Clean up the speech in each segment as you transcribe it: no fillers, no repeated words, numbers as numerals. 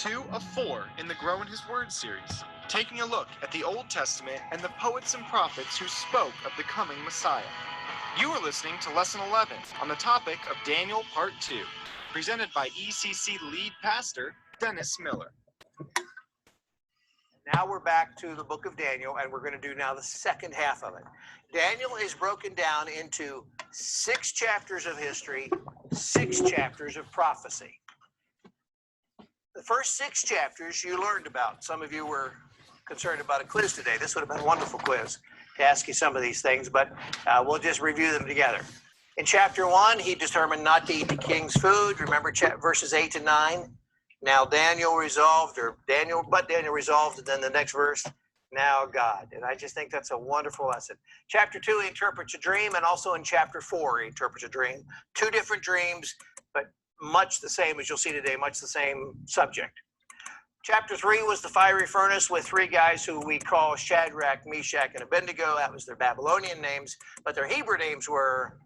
2 of 4 in the Grow in His Word series, taking a look at the Old Testament and the poets and prophets who spoke of the coming Messiah. You are listening to Lesson 11 on the topic of Daniel Part 2, presented by ECC lead pastor, Dennis Miller. Now we're back to the book of Daniel, and we're going to do now the second half of it. Daniel is broken down into 6 chapters of history, 6 chapters of prophecy. The first 6 chapters you learned about. Some of you were concerned about a quiz today. This would have been a wonderful quiz to ask you some of these things, but we'll just review them together. In chapter 1, he determined not to eat the king's food. Remember verses 8 to 9? Now Daniel resolved, Daniel resolved, and then the next verse, now God. And I just think that's a wonderful lesson. Chapter 2, he interprets a dream, and also in chapter 4, he interprets a dream. 2 different dreams, but much the same as you'll see today, much the same subject. Chapter 3 was the fiery furnace with 3 guys who we call Shadrach, Meshach, and Abednego. That was their Babylonian names, but their Hebrew names were,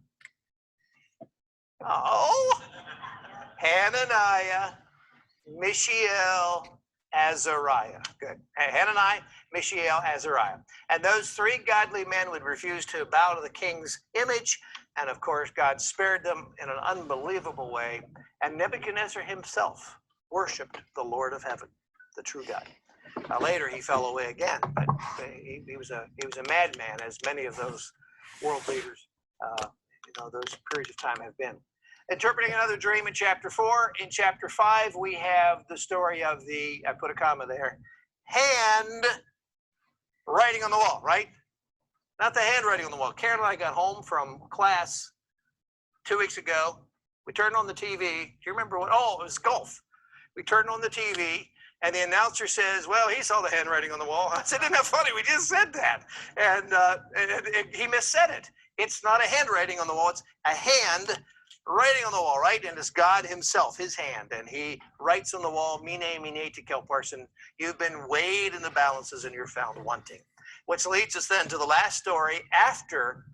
Hananiah, Mishael, Azariah. Good. Hananiah, Mishael, Azariah. And those 3 godly men would refuse to bow to the king's image. And of course, God spared them in an unbelievable way. And Nebuchadnezzar himself worshiped the Lord of heaven, the true God. Later, he fell away again, but he was a madman, as many of those world leaders, those periods of time have been. Interpreting another dream in chapter 4. In chapter 5, we have the story of the, I put a comma there, hand writing on the wall, right? Not the handwriting on the wall. Karen and I got home from class 2 weeks ago. We turned on the TV. Do you remember what? Oh, it was golf. We turned on the TV, and the announcer says, well, he saw the handwriting on the wall. I said, isn't that funny? We just said that. And he missaid it. It's not a handwriting on the wall. It's a hand writing on the wall, right? And it's God himself, his hand. And he writes on the wall, Mene, Mene, Tekel Parson, you've been weighed in the balances and you're found wanting. Which leads us then to the last story after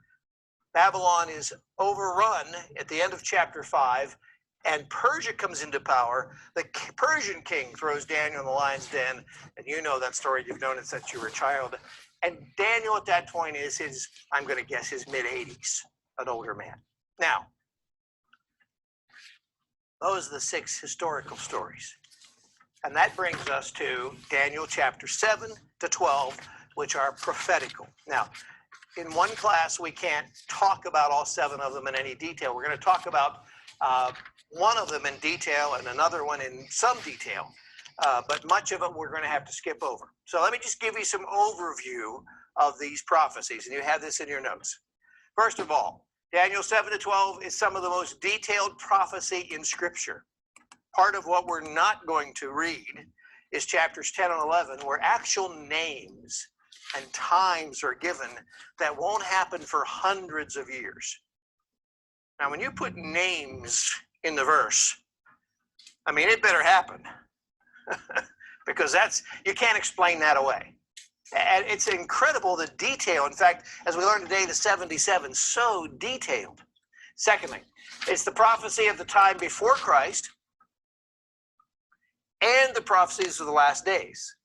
Babylon is overrun at the end of chapter 5, and Persia comes into power. The Persian king throws Daniel in the lion's den, and you know that story. You've known it since you were a child. And Daniel at that point is his, I'm going to guess, his mid-80s, an older man. Now, those are the 6 historical stories. And that brings us to Daniel chapter 7 to 12, which are prophetical. Now, in one class, we can't talk about all 7 of them in any detail. We're going to talk about one of them in detail and another one in some detail. But much of it we're going to have to skip over. So let me just give you some overview of these prophecies, and you have this in your notes. First of all, Daniel 7 to 12 is some of the most detailed prophecy in Scripture. Part of what we're not going to read is chapters 10 and 11, where actual names and times are given that won't happen for hundreds of years. Now, when you put names in the verse, I mean, it better happen. Because you can't explain that away. And it's incredible, the detail. In fact, as we learned today, the 77, so detailed. Secondly, it's the prophecy of the time before Christ and the prophecies of the last days.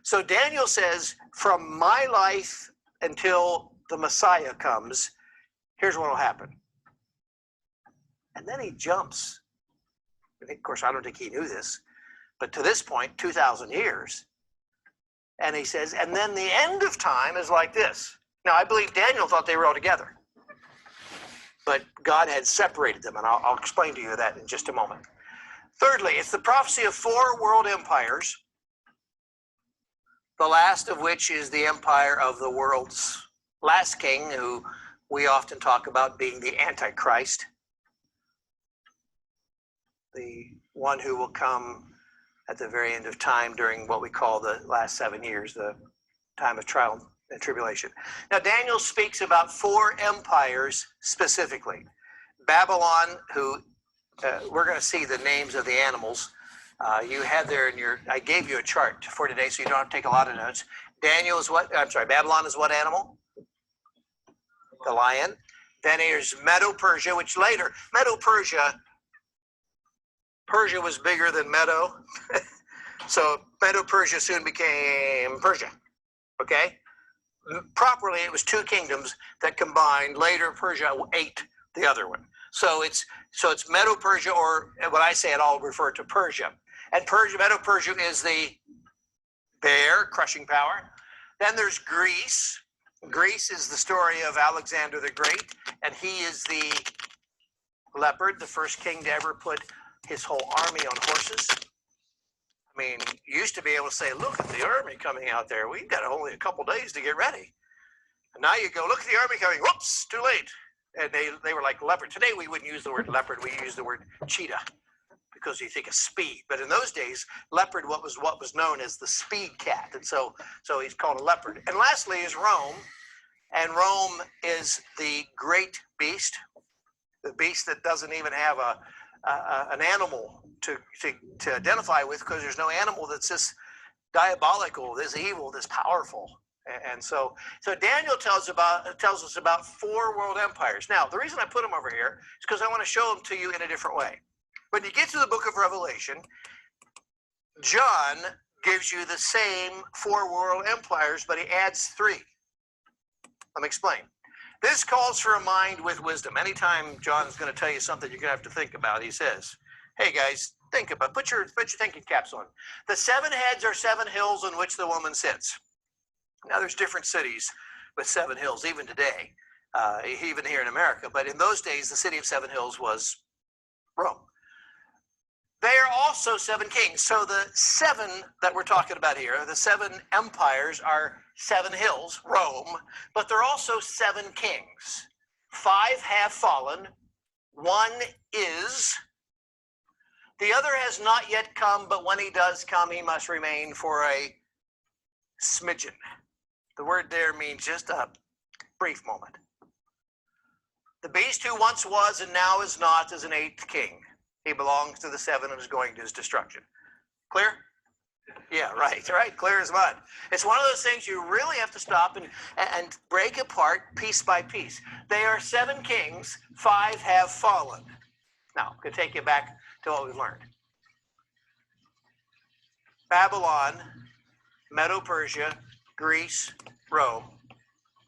So Daniel says, from my life until the Messiah comes, here's what will happen. And then he jumps. Of course, I don't think he knew this, but to this point, 2,000 years. And he says, and then the end of time is like this. Now, I believe Daniel thought they were all together, but God had separated them, and I'll explain to you that in just a moment. Thirdly, it's the prophecy of 4 world empires, the last of which is the empire of the world's last king, who we often talk about being the Antichrist, the one who will come at the very end of time during what we call the last 7 years, the time of trial and tribulation. Now, Daniel speaks about 4 empires specifically. Babylon, who we're going to see the names of the animals. You had there in your, I gave you a chart for today, so you don't have to take a lot of notes. Babylon is what animal? The lion. Then there's Medo-Persia, which later, Medo-Persia Persia was bigger than Medo. So Medo-Persia soon became Persia. Okay? Properly, it was two kingdoms that combined. Later, Persia ate the other one. So it's Medo-Persia, or when I say it, I'll refer to Persia. And Medo-Persia is the bear, crushing power. Then there's Greece. Greece is the story of Alexander the Great, and he is the leopard, the first king to ever put his whole army on horses. I mean, you used to be able to say, look at the army coming out there. We've got only a couple days to get ready. And now you go, look at the army coming. Whoops, too late. And they were like leopard. Today we wouldn't use the word leopard. We use the word cheetah because you think of speed. But in those days, leopard what was known as the speed cat. And so he's called a leopard. And lastly is Rome. And Rome is the great beast, the beast that doesn't even have an animal to identify with, because there's no animal that's this diabolical, this evil, this powerful. And so Daniel tells us about 4 world empires. Now, the reason I put them over here is because I want to show them to you in a different way. When you get to the book of Revelation, John gives you the same 4 world empires, but he adds 3. Let me explain. This calls for a mind with wisdom. Anytime John's going to tell you something you're going to have to think about, he says, hey guys, think about it. Put your thinking caps on. The 7 heads are 7 hills on which the woman sits. Now, there's different cities with 7 hills, even today, even here in America. But in those days, the city of 7 hills was Rome. They are also 7 kings. So the 7 that we're talking about here, the 7 empires are 7 hills, Rome, but they're also 7 kings. 5 have fallen. 1 is. The other has not yet come, but when he does come, he must remain for a smidgen. The word there means just a brief moment. The beast who once was and now is not is an 8th king. He belongs to the 7 and is going to his destruction. Clear? Yeah, right, clear as mud. It's one of those things you really have to stop and break apart piece by piece. They are 7 kings, 5 have fallen. Now, I'm going to take you back to what we've learned. Babylon, Medo-Persia, Greece, Rome,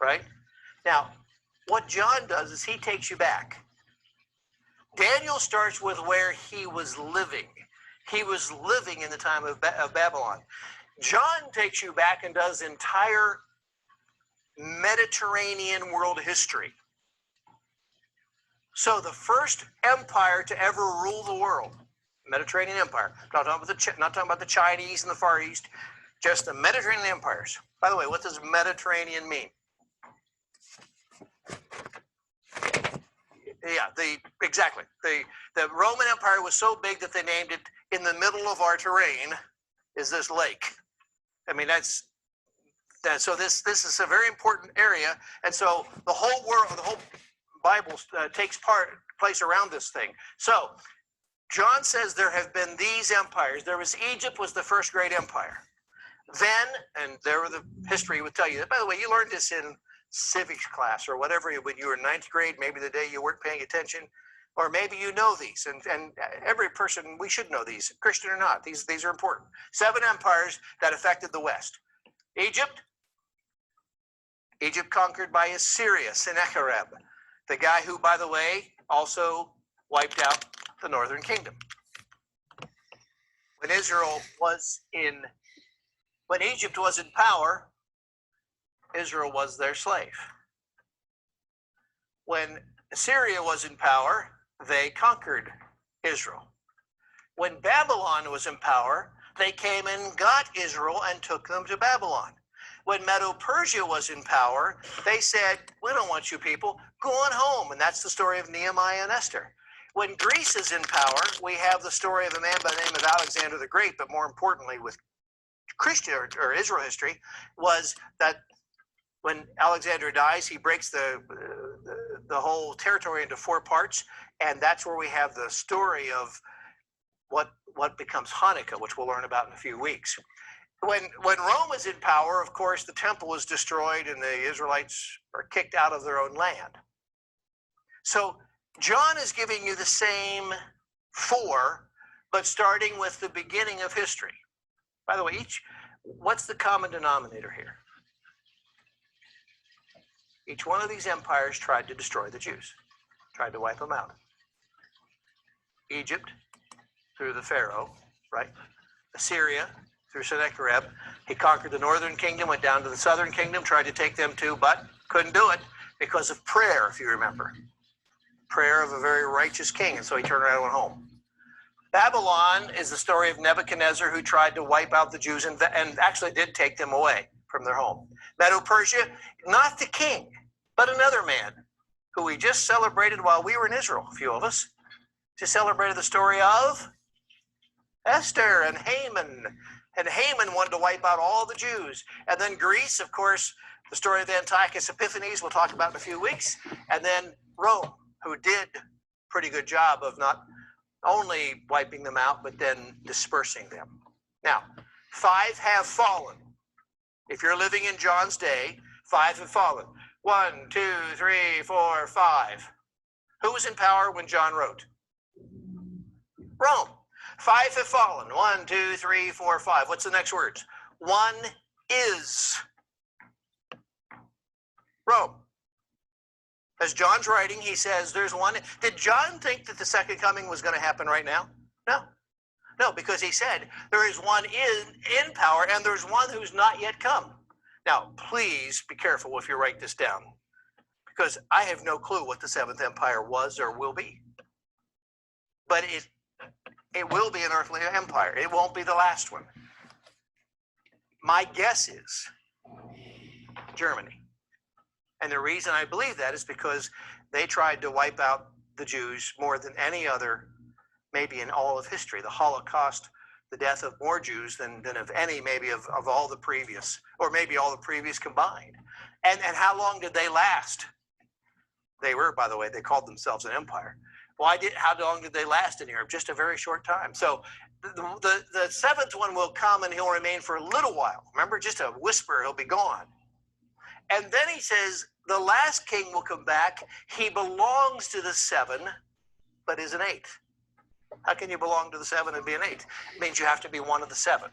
right? Now, what John does is he takes you back. Daniel starts with where he was living. He was living in the time of Babylon. John takes you back and does entire Mediterranean world history. So the first empire to ever rule the world, Mediterranean Empire. Not talking about the Chinese and the Far East, just the Mediterranean empires. By the way, what does Mediterranean mean? Yeah, exactly. The Roman Empire was so big that they named it, in the middle of our terrain is this lake. I mean, so this is a very important area. And so the whole world, the whole Bible takes place around this thing. So John says there have been these empires. There was Egypt was the first great empire. Then, and there the history would tell you that, by the way, you learned this in civics class or whatever when you were in 9th grade, maybe the day you weren't paying attention, or maybe you know these, and every person, we should know these, Christian or not, these are important. 7 empires that affected the West. Egypt conquered by Assyria, Sennacherib, the guy who, by the way, also wiped out the northern kingdom. When Egypt was in power, Israel was their slave. When Assyria was in power, they conquered Israel. When Babylon was in power, they came and got Israel and took them to Babylon. When Medo-Persia was in power, they said, we don't want you people, go on home. And that's the story of Nehemiah and Esther. When Greece is in power, we have the story of a man by the name of Alexander the Great, but more importantly with Christian or Israel history, was that when Alexander dies, he breaks the whole territory into 4 parts, and that's where we have the story of what becomes Hanukkah, which we'll learn about in a few weeks. When Rome was in power, of course, the temple was destroyed and the Israelites are kicked out of their own land. So John is giving you the same 4, but starting with the beginning of history. By the way, what's the common denominator here? Each one of these empires tried to destroy the Jews, tried to wipe them out. Egypt, through the Pharaoh, right? Assyria, through Sennacherib. He conquered the northern kingdom, went down to the southern kingdom, tried to take them too, but couldn't do it because of prayer, if you remember. Prayer of a very righteous king, and so he turned around and went home. Babylon is the story of Nebuchadnezzar, who tried to wipe out the Jews and actually did take them away from their home. Medo-Persia, not the king, but another man who we just celebrated while we were in Israel, a few of us. Just celebrated the story of Esther and Haman. And Haman wanted to wipe out all the Jews. And then Greece, of course, the story of Antiochus Epiphanes, we'll talk about in a few weeks. And then Rome, who did a pretty good job of not only wiping them out, but then dispersing them. Now, 5 have fallen. If you're living in John's day, 5 have fallen. 1, 2, 3, 4, 5. Who was in power when John wrote? Rome. 5 have fallen. 1, 2, 3, 4, 5. What's the next words? 1 is Rome. As John's writing, he says there's one. Did John think that the second coming was going to happen right now? No. No, because he said there is one in power and there's one who's not yet come. Now, please be careful if you write this down, because I have no clue what the seventh empire was or will be. But it will be an earthly empire. It won't be the last one. My guess is Germany. And the reason I believe that is because they tried to wipe out the Jews more than any other, maybe in all of history. The Holocaust, the death of more Jews than of any, maybe of all the previous, or maybe all the previous combined. And how long did they last? They were, by the way, they called themselves an empire. How long did they last in Europe? Just a very short time. So the seventh one will come and he'll remain for a little while. Remember, just a whisper, he'll be gone. And then he says, the last king will come back. He belongs to the 7, but is an 8. How can you belong to the 7 and be an 8? It means you have to be one of the 7.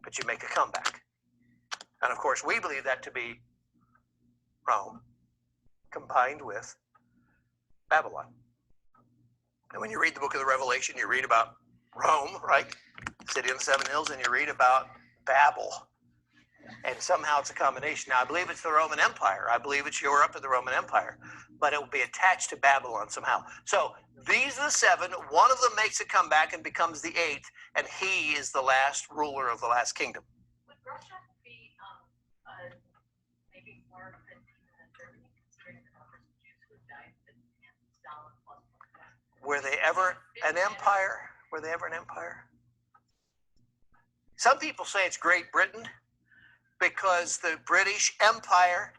But you make a comeback. And of course, we believe that to be Rome combined with Babylon. And when you read the book of the Revelation, you read about Rome, right? City on the 7 hills, and you read about Babel. And somehow it's a combination. Now, I believe it's the Roman Empire. I believe it's Europe and the Roman Empire. But it will be attached to Babylon somehow. So these are the 7. One of them makes a comeback and becomes the 8th. And he is the last ruler of the last kingdom. Would Russia be maybe more than Germany, considering the numbers of Jews who died and Stalin plus? Were they ever an empire? Were they ever an empire? Some people say it's Great Britain, because the British Empire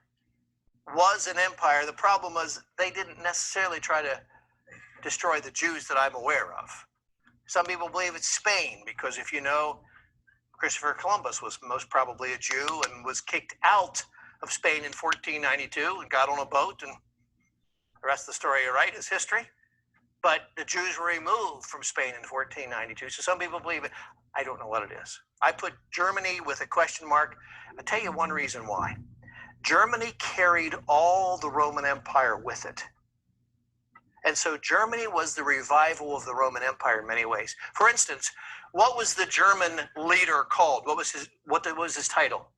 was an empire. The problem was they didn't necessarily try to destroy the Jews that I'm aware of. Some people believe it's Spain, because if you know, Christopher Columbus was most probably a Jew and was kicked out of Spain in 1492 and got on a boat, and the rest of the story, you're right, is history. But the Jews were removed from Spain in 1492. So some people believe it. I don't know what it is. I put Germany with a question mark. I'll tell you one reason why. Germany carried all the Roman Empire with it. And so Germany was the revival of the Roman Empire in many ways. For instance, what was the German leader called? What was his title?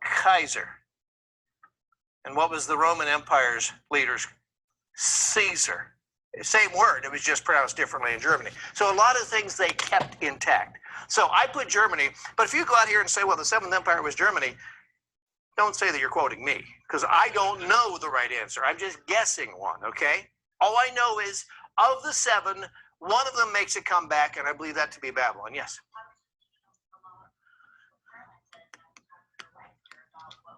Kaiser. And what was the Roman Empire's leader's? Caesar. Same word, it was just pronounced differently in Germany. So a lot of things they kept intact. So I put Germany, but if you go out here and say, well, the 7th Empire was Germany, don't say that you're quoting me, because I don't know the right answer. I'm just guessing one, okay? All I know is, of the 7, one of them makes a comeback, and I believe that to be Babylon. Yes?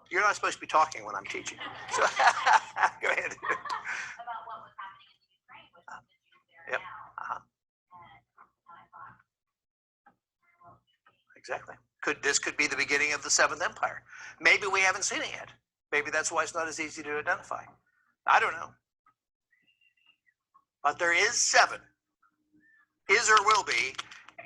You're not supposed to be talking when I'm teaching. So go ahead. About what was happening in Ukraine with the Jews there Yep. now. Exactly. This could be the beginning of the 7th Empire. Maybe we haven't seen it yet. Maybe that's why it's not as easy to identify. I don't know. But there is 7. is or will be,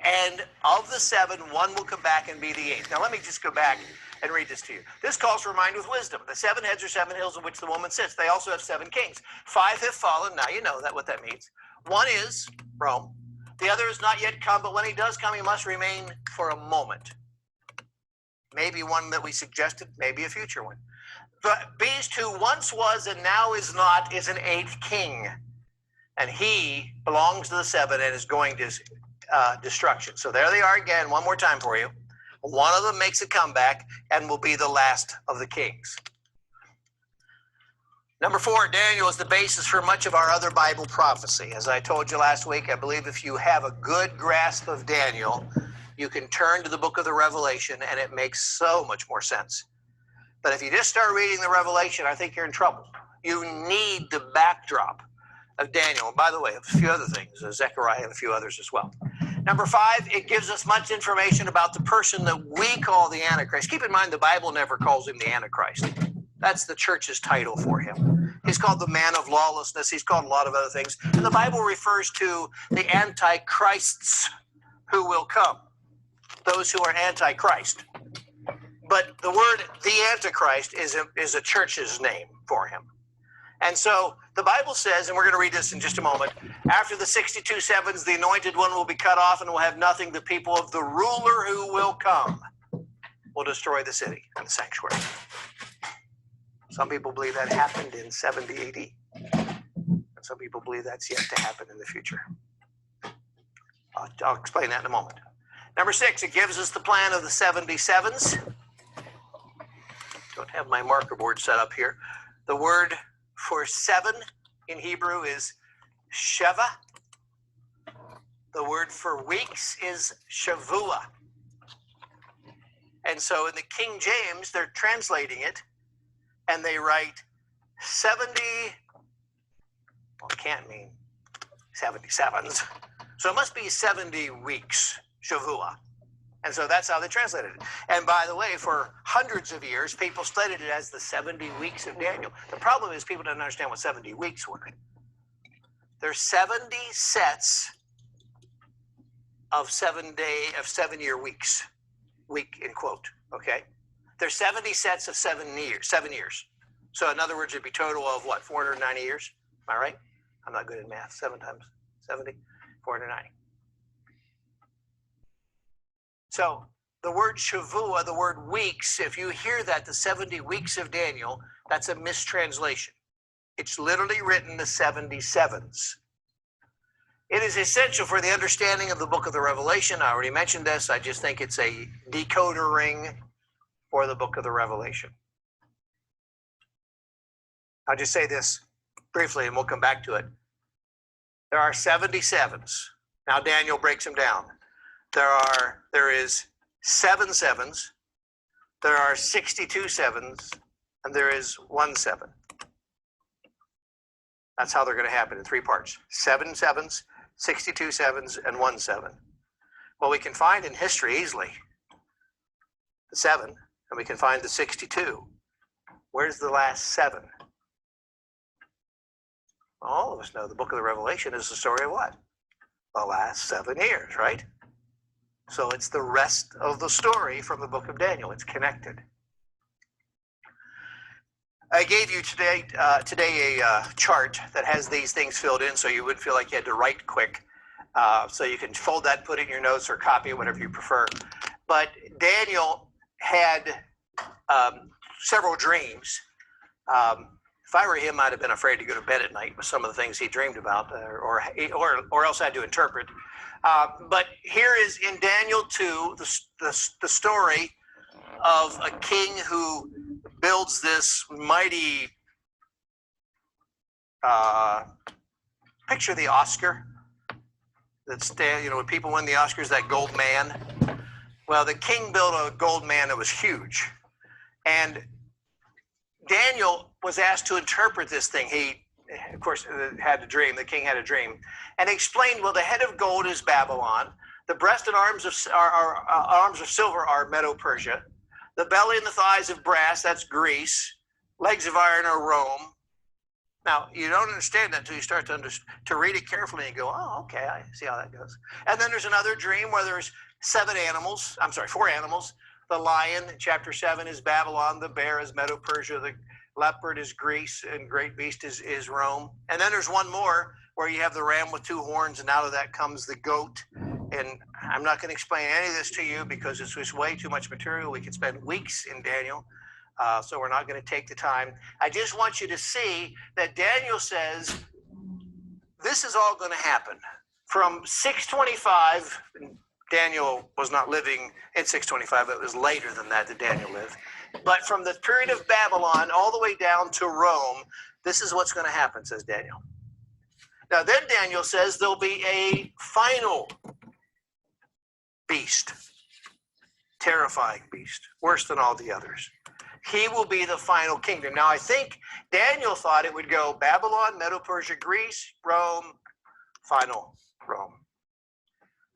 and of the 7, 1 will come back and be the 8th. Now let me just go back and read this to you. This calls for mind with wisdom. The 7 heads are 7 hills in which the woman sits. They also have 7 kings. 5 have fallen. Now you know what that means. 1 is Rome. The other is not yet come, but when he does come, he must remain for a moment. Maybe one that we suggested, maybe a future one. The beast who once was and now is not is an 8th king. And he belongs to the 7 and is going to destruction. So there they are again, one more time for you. One of them makes a comeback and will be the last of the kings. Number 4, Daniel is the basis for much of our other Bible prophecy. As I told you last week, I believe if you have a good grasp of Daniel, you can turn to the book of the Revelation and it makes so much more sense. But if you just start reading the Revelation, I think you're in trouble. You need the backdrop of Daniel. And by the way, a few other things, Zechariah and a few others as well. Number 5, it gives us much information about the person that we call the Antichrist. Keep in mind, the Bible never calls him the Antichrist. That's the church's title for him. He's called the man of lawlessness. He's called a lot of other things. And the Bible refers to the Antichrists who will come, those who are Antichrist. But the word the Antichrist is a church's name for him. And so the Bible says, and we're going to read this in just a moment, after the 62 sevens, the anointed one will be cut off and will have nothing. The people of the ruler who will come will destroy the city and the sanctuary. Some people believe that happened in 70 AD. And some people believe that's yet to happen in the future. I'll explain that in a moment. Number 6, it gives us the plan of the 77s. Don't have my marker board set up here. The word for 7 in Hebrew is Sheva. The word for weeks is Shavua. And so in the King James, they're translating it, and they write 70, well, it can't mean 77s. So it must be 70 weeks, Shavua. And so that's how they translated it. And by the way, for hundreds of years, people studied it as the 70 weeks of Daniel. The problem is people didn't understand what 70 weeks were. There's 70 sets of 7-year weeks, week in quote, okay? There's 70 sets of 7 years. So in other words, it'd be total of what, 490 years? Am I right? I'm not good at math. 7 times 70, 490. So the word Shavua, the word weeks, if you hear that, the 70 weeks of Daniel, that's a mistranslation. It's literally written the 77s. It is essential for the understanding of the book of the Revelation. I already mentioned this. I just think it's a decoder ring for the book of the Revelation. I'll just say this briefly and we'll come back to it. There are 77s. Now Daniel breaks them down. There is 7 sevens, there are 62 sevens, and there is 1 7. That's how they're going to happen in 3 parts. 7 sevens, 62 sevens, and 1 7. Well, we can find in history easily the 7, and we can find the 62. Where's the last 7? All of us know the book of the Revelation is the story of what? The last 7 years, right? So it's the rest of the story from the book of Daniel. It's connected. I gave you today a chart that has these things filled in so you wouldn't feel like you had to write quick. So you can fold that, put it in your notes, or copy it, whatever you prefer. But Daniel had several dreams. If I were him, I'd have been afraid to go to bed at night with some of the things he dreamed about, or else I had to interpret. But here is in Daniel 2 the story of a king who builds this mighty, picture the Oscar. That's, when people win the Oscars, that gold man. Well, the king built a gold man that was huge. And Daniel was asked to interpret this thing. He, of course, had a dream. The king had a dream. And he explained, well, the head of gold is Babylon. The breast and arms of silver are Medo-Persia. The belly and the thighs of brass, that's Greece. Legs of iron are Rome. Now, you don't understand that until you start to read it carefully and go, oh, okay, I see how that goes. And then there's another dream where there's four animals. The lion in chapter 7 is Babylon, the bear is Medo-Persia, the leopard is Greece, and great beast is Rome. And then there's one more where you have the ram with two horns, and out of that comes the goat. And I'm not going to explain any of this to you because it's just way too much material. We could spend weeks in Daniel, so we're not going to take the time. I just want you to see that Daniel says this is all going to happen. From 625, Daniel was not living in 625, it was later than that Daniel lived. But from the period of Babylon all the way down to Rome, this is what's going to happen, says Daniel. Now then Daniel says there'll be a final beast, terrifying beast, worse than all the others. He will be the final kingdom. Now I think Daniel thought it would go Babylon, Medo-Persia, Greece, Rome, final Rome.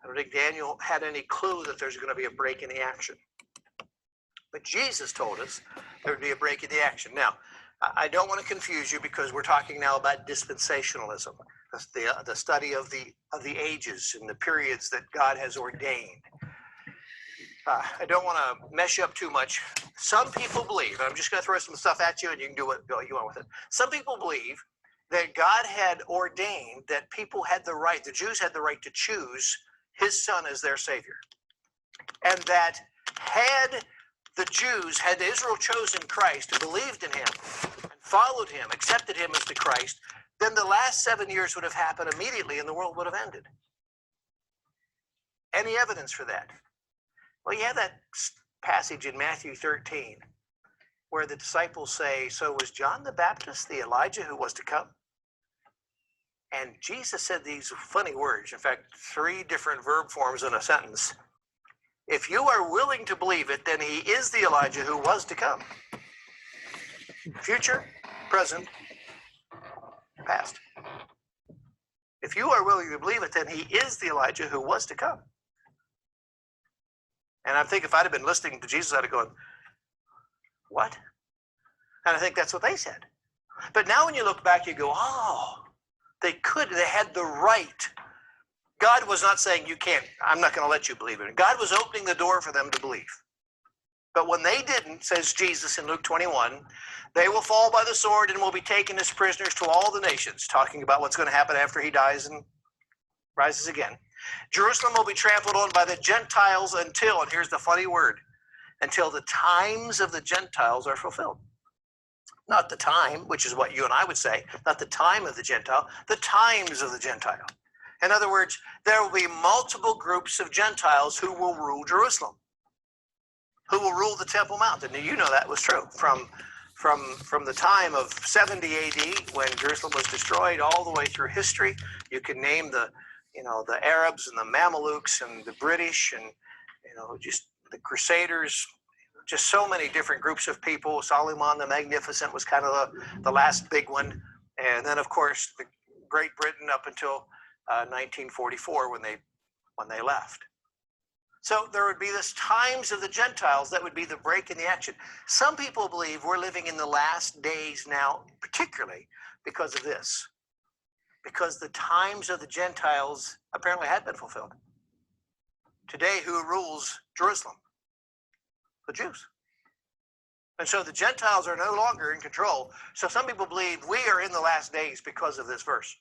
I don't think Daniel had any clue that there's going to be a break in the action. But Jesus told us there would be a break in the action. Now, I don't want to confuse you because we're talking now about dispensationalism, the study of the ages and the periods that God has ordained. I don't want to mess you up too much. Some people believe, and I'm just going to throw some stuff at you and you can do what you want with it. Some people believe that God had ordained that people had the right, the Jews had the right to choose his son as their savior. And that had Israel chosen Christ and believed in him and followed him, accepted him as the Christ, then the last 7 years would have happened immediately and the world would have ended. Any evidence for that? Well, you have that passage in Matthew 13 where the disciples say, so was John the Baptist the Elijah who was to come? And Jesus said these funny words, in fact, 3 different verb forms in a sentence. If you are willing to believe it, then he is the Elijah who was to come. Future, present, past. If you are willing to believe it, then he is the Elijah who was to come. And I think if I'd have been listening to Jesus, I'd have gone, what? And I think that's what they said. But now when you look back, you go, oh, they had the right. God was not saying you can't, I'm not going to let you believe it. God was opening the door for them to believe. But when they didn't, says Jesus in Luke 21, they will fall by the sword and will be taken as prisoners to all the nations, talking about what's going to happen after he dies and rises again. Jerusalem will be trampled on by the Gentiles until, and here's the funny word, until the times of the Gentiles are fulfilled. Not the time, which is what you and I would say, not the time of the Gentile, the times of the Gentile. In other words, there will be multiple groups of Gentiles who will rule Jerusalem, who will rule the Temple Mount. And you know that was true. From the time of 70 AD, when Jerusalem was destroyed, all the way through history. You can name the Arabs and the Mamelukes and the British and, just the Crusaders, just so many different groups of people. Solomon the Magnificent was kind of the last big one. And then, of course, the Great Britain up until 1944 when they left. So there would be this times of the Gentiles that would be the break in the action. Some people believe we're living in the last days now, particularly because of this. Because the times of the Gentiles apparently had been fulfilled. Today, who rules Jerusalem? The Jews. And so the Gentiles are no longer in control. So some people believe we are in the last days because of this verse.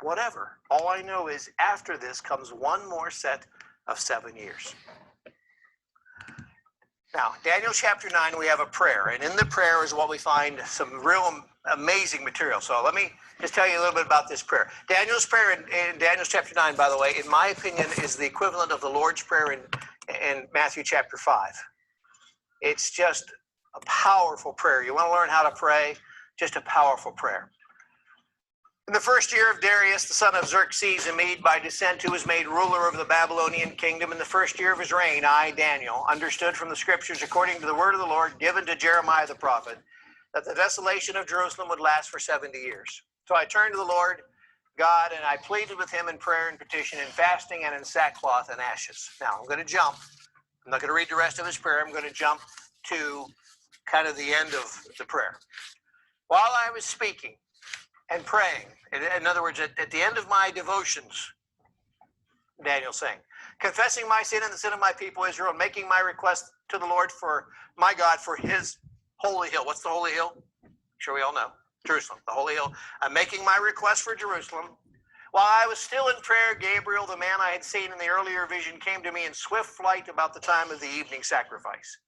Whatever. All I know is after this comes one more set of 7 years. Now, Daniel chapter 9, we have a prayer. And in the prayer is what we find some real amazing material. So let me just tell you a little bit about this prayer. Daniel's prayer in Daniel's chapter 9, by the way, in my opinion, is the equivalent of the Lord's Prayer in Matthew chapter 5. It's just a powerful prayer. You want to learn how to pray? Just a powerful prayer. In the first year of Darius, the son of Xerxes, a Mede by descent, who was made ruler over the Babylonian kingdom, in the first year of his reign, I, Daniel, understood from the scriptures, according to the word of the Lord given to Jeremiah the prophet, that the desolation of Jerusalem would last for 70 years. So I turned to the Lord God, and I pleaded with him in prayer and petition, in fasting and in sackcloth and ashes. Now, I'm going to jump. I'm not going to read the rest of his prayer. I'm going to jump to kind of the end of the prayer. While I was speaking and praying, in other words, at the end of my devotions, Daniel saying, confessing my sin and the sin of my people Israel, and making my request to the Lord for my God for his holy hill. What's the holy hill? I'm sure we all know. Jerusalem, the holy hill. I'm making my request for Jerusalem. While I was still in prayer, Gabriel, the man I had seen in the earlier vision, came to me in swift flight about the time of the evening sacrifice.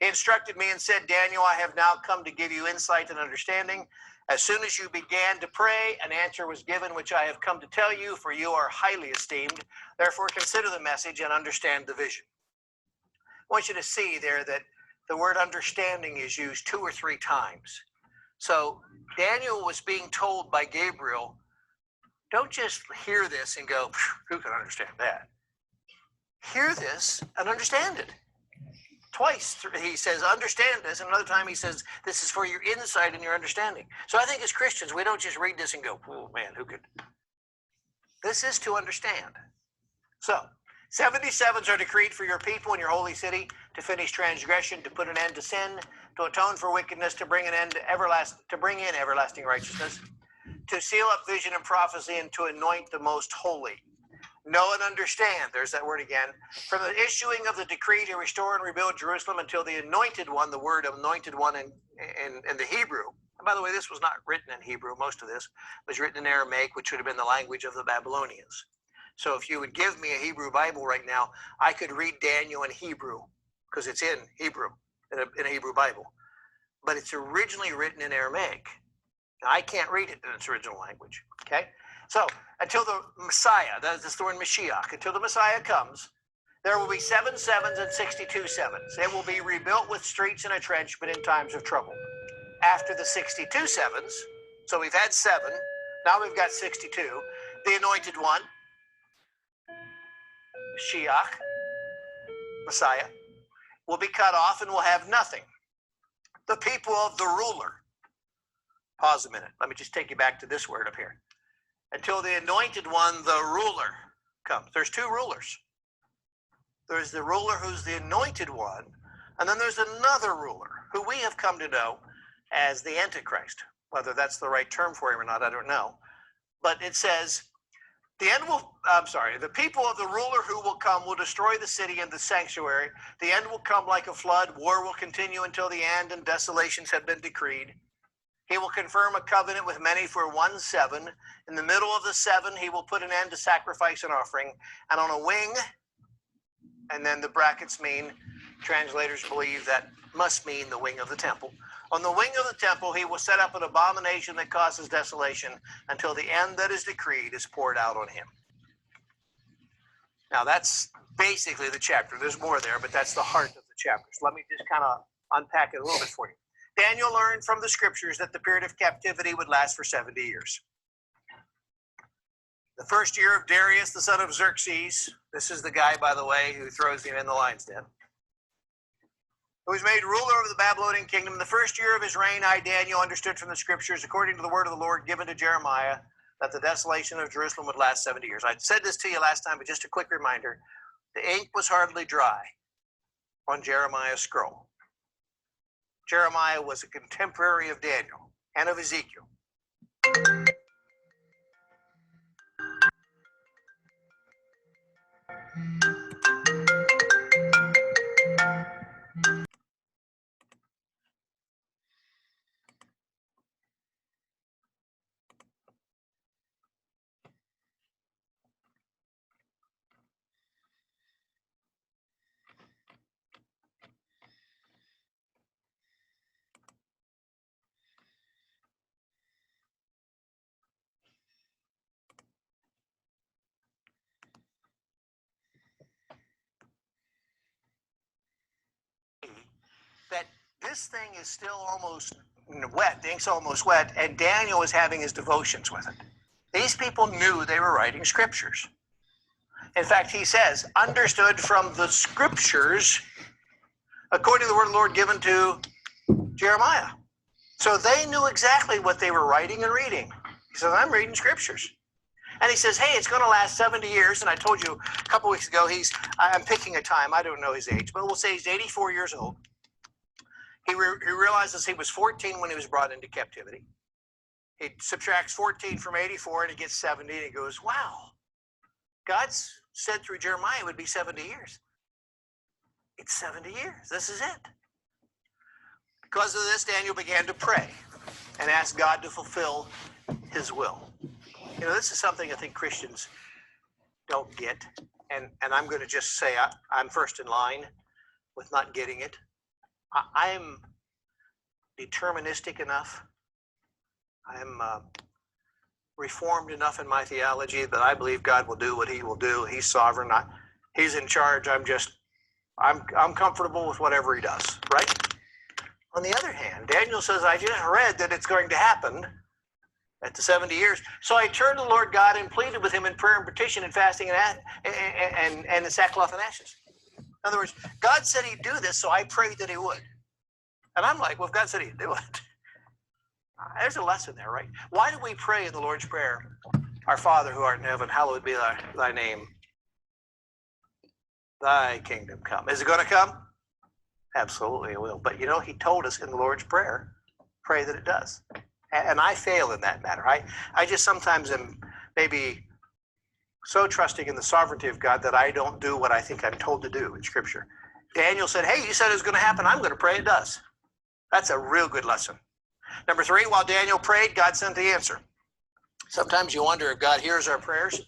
He instructed me and said, Daniel, I have now come to give you insight and understanding. As soon as you began to pray, an answer was given, which I have come to tell you, for you are highly esteemed. Therefore, consider the message and understand the vision. I want you to see there that the word understanding is used 2 or 3 times. So Daniel was being told by Gabriel, don't just hear this and go, who can understand that? Hear this and understand it. Twice he says, understand this. And another time he says, this is for your insight and your understanding. So I think as Christians, we don't just read this and go, oh man, who could? This is to understand. So 77s are decreed for your people and your holy city, to finish transgression, to put an end to sin, to atone for wickedness, to bring an end to to bring in everlasting righteousness, to seal up vision and prophecy, and to anoint the most holy. Know and understand, there's that word again, from the issuing of the decree to restore and rebuild Jerusalem until the anointed one, the word anointed one in the Hebrew. And by the way, this was not written in Hebrew. Most of this was written in Aramaic, which would have been the language of the Babylonians. So if you would give me a Hebrew Bible right now, I could read Daniel in Hebrew, because it's in Hebrew, in a Hebrew Bible. But it's originally written in Aramaic. Now, I can't read it in its original language, okay? So, until the Messiah, that's the word Mashiach, until the Messiah comes, there will be 7 sevens and 62 sevens. It will be rebuilt with streets and a trench, but in times of trouble. After the 62 sevens, so we've had 7, now we've got 62, the anointed one, Mashiach, Messiah, will be cut off and will have nothing. The people of the ruler. Pause a minute. Let me just take you back to this word up here. Until the anointed one, the ruler, comes. There's 2 rulers. There's the ruler who's the anointed one, and then there's another ruler who we have come to know as the Antichrist. Whether that's the right term for him or not, I don't know. But it says, the people of the ruler who will come will destroy the city and the sanctuary. The end will come like a flood. War will continue until the end, and desolations have been decreed. He will confirm a covenant with many for 1 7. In the middle of the 7, he will put an end to sacrifice and offering. And on a wing, and then the brackets mean, translators believe that must mean the wing of the temple. On the wing of the temple, he will set up an abomination that causes desolation until the end that is decreed is poured out on him. Now, that's basically the chapter. There's more there, but that's the heart of the chapter. So let me just kind of unpack it a little bit for you. Daniel learned from the scriptures that the period of captivity would last for 70 years. The first year of Darius, the son of Xerxes, this is the guy, by the way, who throws him in the lion's den, who was made ruler over the Babylonian kingdom. The first year of his reign, I, Daniel, understood from the scriptures, according to the word of the Lord given to Jeremiah, that the desolation of Jerusalem would last 70 years. I said this to you last time, but just a quick reminder. The ink was hardly dry on Jeremiah's scroll. Jeremiah was a contemporary of Daniel and of Ezekiel. That this thing is still almost wet, the ink's almost wet, and Daniel is having his devotions with it. These people knew they were writing scriptures. In fact, he says, understood from the scriptures, according to the word of the Lord given to Jeremiah. So they knew exactly what they were writing and reading. He says, I'm reading scriptures. And he says, hey, it's going to last 70 years. And I told you a couple weeks ago, I'm picking a time. I don't know his age, but we'll say he's 84 years old. He realizes he was 14 when he was brought into captivity. He subtracts 14 from 84 and he gets 70, and he goes, wow, God's said through Jeremiah it would be 70 years. It's 70 years. This is it. Because of this, Daniel began to pray and ask God to fulfill his will. You know, this is something I think Christians don't get. And I'm going to just say I'm first in line with not getting it. I'm deterministic enough. I'm reformed enough in my theology that I believe God will do what he will do. He's sovereign. He's in charge. I'm comfortable with whatever he does, right? On the other hand, Daniel says, I just read that it's going to happen at the 70 years. So I turned to the Lord God and pleaded with him in prayer and petition and fasting and in sackcloth and ashes. In other words, God said he'd do this, so I prayed that he would. And I'm like, well, if God said he'd do it, there's a lesson there, right? Why do we pray in the Lord's Prayer, our Father who art in heaven, hallowed be thy name. Thy kingdom come. Is it going to come? Absolutely it will. But you know, he told us in the Lord's Prayer, pray that it does. And I fail in that matter. I just sometimes am maybe so trusting in the sovereignty of God that I don't do what I think I'm told to do in Scripture. Daniel said, hey, you said it was going to happen. I'm going to pray it does. That's a real good lesson. Number 3, while Daniel prayed, God sent the answer. Sometimes you wonder if God hears our prayers.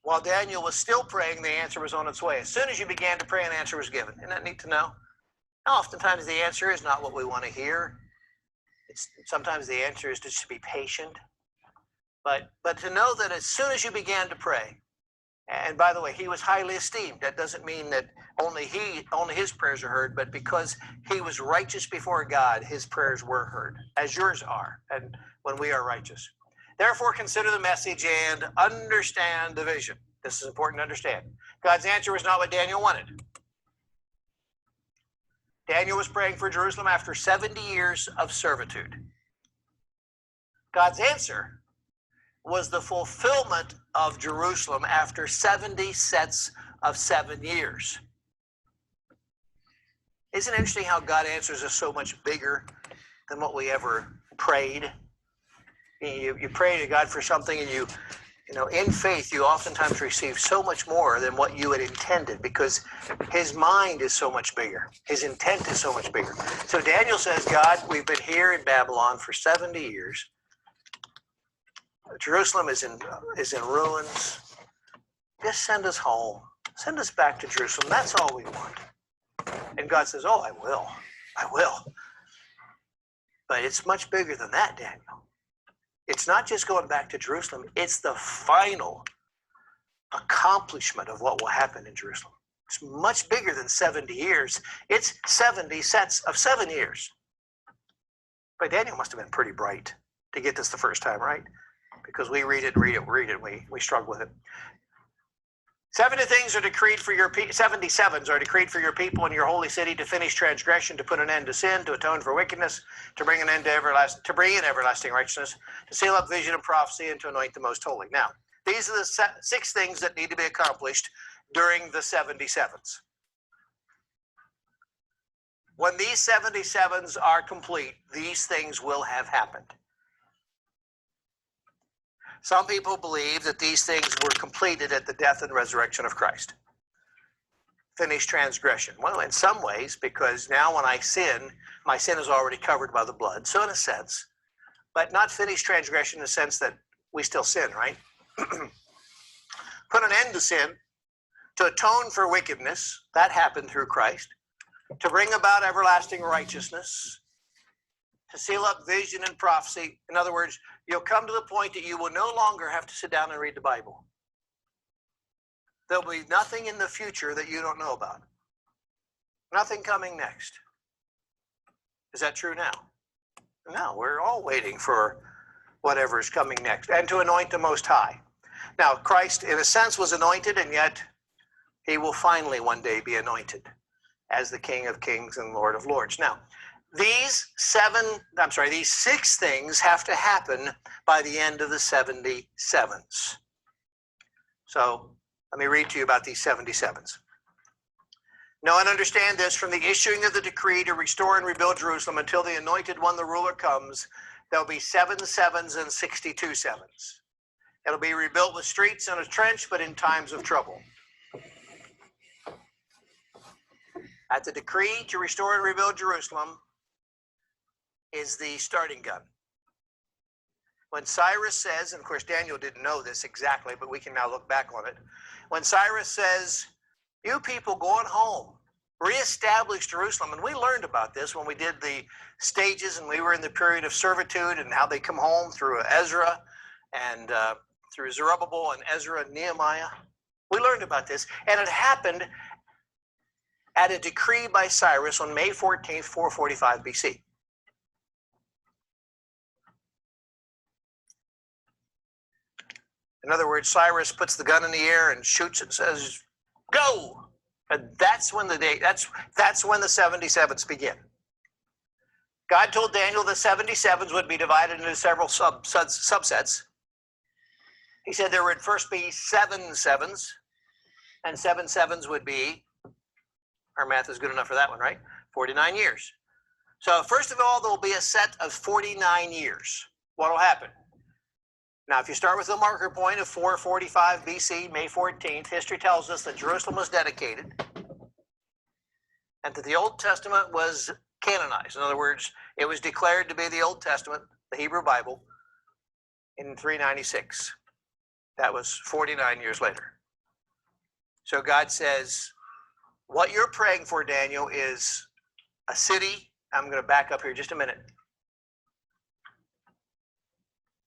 While Daniel was still praying, the answer was on its way. As soon as you began to pray, an answer was given. Isn't that neat to know? Now, oftentimes the answer is not what we want to hear. Sometimes the answer is just to be patient. But to know that as soon as you began to pray, and by the way, he was highly esteemed. That doesn't mean that only his prayers are heard, but because he was righteous before God, his prayers were heard, as yours are, and when we are righteous. Therefore, consider the message and understand the vision. This is important to understand. God's answer was not what Daniel wanted. Daniel was praying for Jerusalem after 70 years of servitude. God's answer was the fulfillment of Jerusalem after 70 sets of 7 years. Isn't it interesting how God answers us so much bigger than what we ever prayed? You pray to God for something, and you know, in faith, you oftentimes receive so much more than what you had intended because his mind is so much bigger. His intent is so much bigger. So Daniel says, God, we've been here in Babylon for 70 years. Jerusalem is in ruins. Just send us home. Send us back to Jerusalem. That's all we want. And God says, oh, I will. I will. But it's much bigger than that, Daniel. It's not just going back to Jerusalem. It's the final accomplishment of what will happen in Jerusalem. It's much bigger than 70 years. It's 70 sets of 7 years. But Daniel must have been pretty bright to get this the first time, right? Because we read it, we struggle with it. 70 things are decreed for your 77s are decreed for your people in your holy city to finish transgression, to put an end to sin, to atone for wickedness, to bring an end to bring in everlasting righteousness, to seal up vision and prophecy, and to anoint the most holy. Now, these are the 6 things that need to be accomplished during the 77s. When these 77s are complete, these things will have happened. Some people believe that these things were completed at the death and resurrection of Christ. Finished transgression. Well, in some ways, because now when I sin, my sin is already covered by the blood. So in a sense, but not finished transgression in the sense that we still sin, right? Put an end to sin, to atone for wickedness, that happened through Christ, to bring about everlasting righteousness, to seal up vision and prophecy. In other words, you'll come to the point that you will no longer have to sit down and read the Bible. There'll be nothing in the future that you don't know about. Nothing coming next. Is that true now? No, we're all waiting for whatever is coming next. And to anoint the Most High. Now, Christ, in a sense, was anointed, and yet he will finally one day be anointed as the King of Kings and Lord of Lords. Now, these 6 things have to happen by the end of the 77s. So let me read to you about these 77s. Know and understand this, from the issuing of the decree to restore and rebuild Jerusalem until the anointed one, the ruler, comes, there'll be 7 sevens and 62 sevens. It'll be rebuilt with streets and a trench, but in times of trouble. At the decree to restore and rebuild Jerusalem is the starting gun. When Cyrus says, and of course Daniel didn't know this exactly, but we can now look back on it. When Cyrus says, you people going home, reestablish Jerusalem. And we learned about this when we did the stages and we were in the period of servitude and how they come home through Ezra and through Zerubbabel and Ezra and Nehemiah. We learned about this, and it happened at a decree by Cyrus on May 14th, 445 BC. In other words, Cyrus puts the gun in the air and shoots and says, go! And that's when that's when the 77s begin. God told Daniel the 77s would be divided into several subsets. He said there would first be 7 sevens, and 7 sevens would be, our math is good enough for that one, right? 49 years. So first of all, there will be a set of 49 years. What will happen? Now, if you start with the marker point of 445 BC, May 14th, history tells us that Jerusalem was dedicated and that the Old Testament was canonized. In other words, it was declared to be the Old Testament, the Hebrew Bible, in 396. That was 49 years later. So God says, what you're praying for, Daniel, is a city. I'm going to back up here just a minute.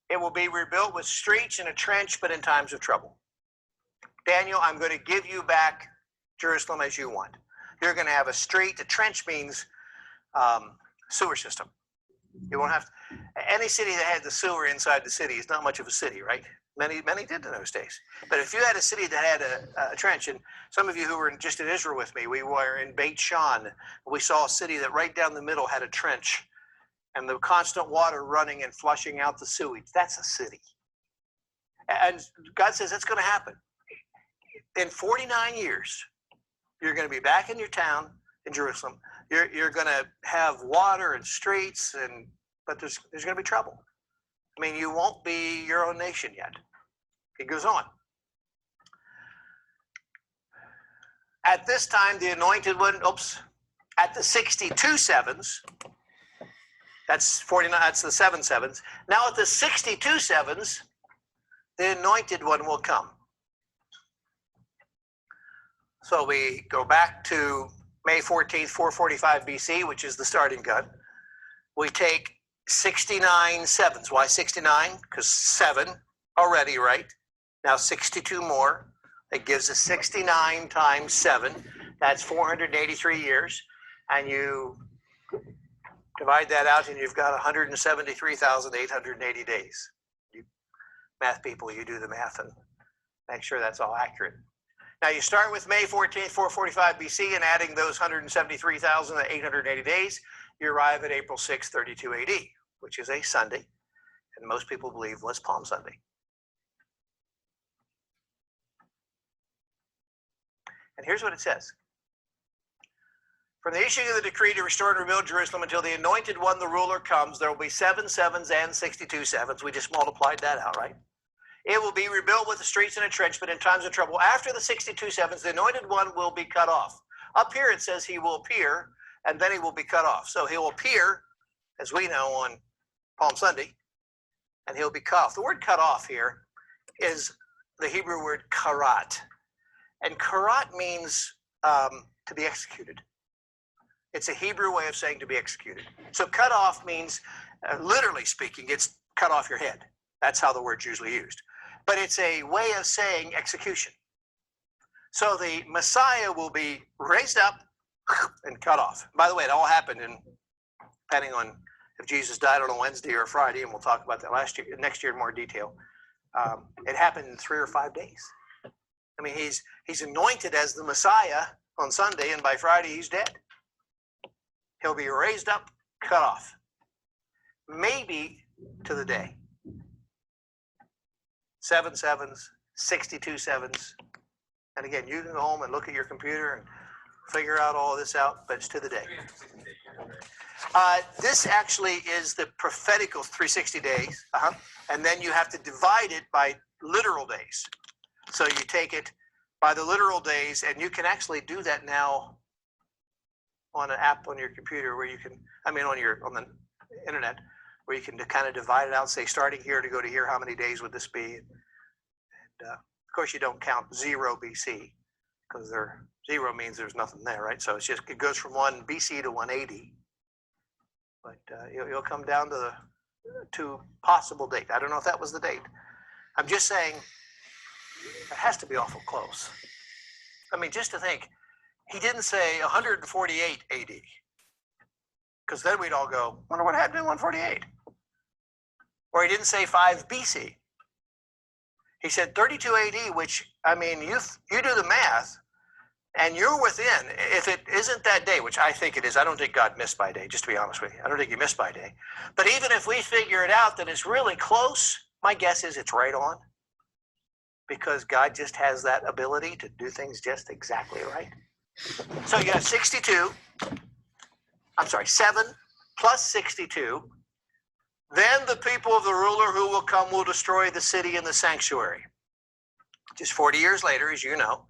It will be rebuilt with streets and a trench, but in times of trouble. Daniel, I'm going to give you back Jerusalem as you want. You're going to have a street. A trench means sewer system. You won't have to, any city that had the sewer inside the city is not much of a city, right? Many did in those days. But if you had a city that had a trench, and some of you who were just in Israel with me, we were in Beit Shan. We saw a city that right down the middle had a trench, and the constant water running and flushing out the sewage. That's a city. And God says it's going to happen. In 49 years, you're going to be back in your town in Jerusalem. You're going to have water and streets, but there's going to be trouble. I mean, you won't be your own nation yet. It goes on. At this time, the anointed one, at the 62 sevens, that's 49, that's the 7 sevens. Now at the 62 sevens, the anointed one will come. So we go back to May 14th, 445 BC, which is the starting gun. We take 69 sevens. Why 69? Because 7 already, right? Now 62 more. That gives us 69 times 7. That's 483 years. And you divide that out and you've got 173,880 days. You math people, you do the math and make sure that's all accurate. Now you start with May 14th, 445 BC, and adding those 173,880 days, you arrive at April 6th, 32 AD, which is a Sunday, and most people believe was Palm Sunday. And here's what it says. From the issuing of the decree to restore and rebuild Jerusalem until the anointed one, the ruler, comes, there will be 7 sevens and 62 sevens. We just multiplied that out, right? It will be rebuilt with the streets and a trench, but in times of trouble. After the 62 sevens, the anointed one will be cut off. Up here it says he will appear, and then he will be cut off. So he will appear, as we know, on Palm Sunday, and he'll be cut off. The word cut off here is the Hebrew word karat. And karat means to be executed. It's a Hebrew way of saying to be executed. So cut off means, literally speaking, it's cut off your head. That's how the word's usually used. But it's a way of saying execution. So the Messiah will be raised up and cut off. By the way, it all happened depending on if Jesus died on a Wednesday or a Friday, and we'll talk about that next year in more detail. It happened in 3 or 5 days. I mean, he's anointed as the Messiah on Sunday, and by Friday he's dead. He'll be raised up, cut off. Maybe to the day. 7 sevens, 62 sevens. And again, you can go home and look at your computer and figure out all this out, but it's to the day. This actually is the prophetical 360 days, and then you have to divide it by literal days. So you take it by the literal days, and you can actually do that now on an app on your computer where you can, on the internet, where you can kind of divide it out, say starting here to go to here, how many days would this be? And of course, you don't count 0 BC because 0 means there's nothing there, right? So it goes from 1 BC to 180. But you'll come down to possible date. I don't know if that was the date. I'm just saying it has to be awful close. I mean, just to think, he didn't say 148 AD, because then we'd all go, wonder what happened in 148. Or he didn't say 5 BC. He said 32 AD, which, I mean, you do the math, and you're within, if it isn't that day, which I think it is, I don't think God missed by day, just to be honest with you. I don't think he missed by day. But even if we figure it out that it's really close, my guess is it's right on. Because God just has that ability to do things just exactly right. So you have 7 plus 62. Then the people of the ruler who will come will destroy the city and the sanctuary. Just 40 years later, as you know,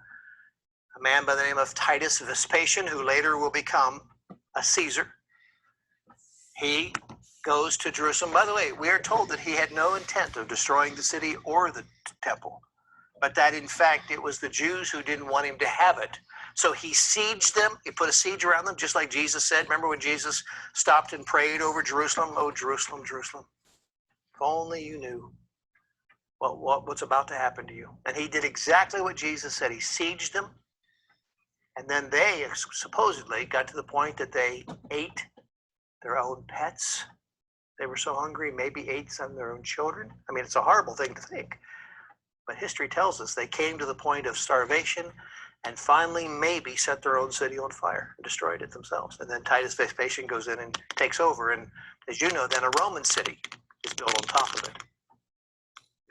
a man by the name of Titus Vespasian, who later will become a Caesar, he goes to Jerusalem. By the way, we are told that he had no intent of destroying the city or the temple, but that in fact it was the Jews who didn't want him to have it. So he sieged them. He put a siege around them, just like Jesus said. Remember when Jesus stopped and prayed over Jerusalem? Oh, Jerusalem, Jerusalem, if only you knew what's about to happen to you. And he did exactly what Jesus said. He sieged them. And then they supposedly got to the point that they ate their own pets. They were so hungry, maybe ate some of their own children. I mean, it's a horrible thing to think. But history tells us they came to the point of starvation and finally maybe set their own city on fire and destroyed it themselves. And then Titus Vespasian goes in and takes over. And as you know, then a Roman city is built on top of it.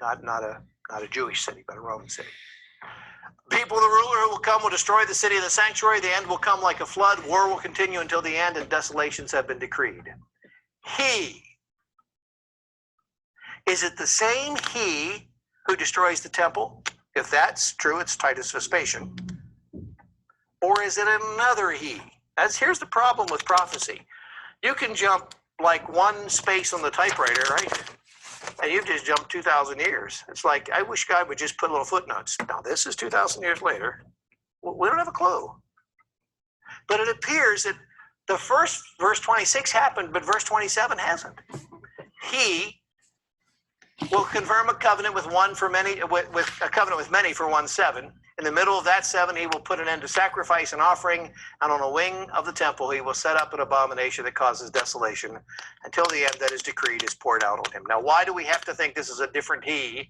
Not a Jewish city, but a Roman city. People of the ruler who will come will destroy the city and the sanctuary. The end will come like a flood. War will continue until the end, and desolations have been decreed. He. Is it the same he who destroys the temple? If that's true, it's Titus Vespasian. Or is it another he? Here's the problem with prophecy. You can jump like one space on the typewriter, right? And you've just jumped 2,000 years. It's like, I wish God would just put little footnotes. Now, this is 2,000 years later. We don't have a clue. But it appears that the first verse 26 happened, but verse 27 hasn't. He will confirm a covenant with a covenant with many for 1 7. In the middle of that 7, he will put an end to sacrifice and offering, and on a wing of the temple he will set up an abomination that causes desolation until the end that is decreed is poured out on him. Now, why do we have to think this is a different he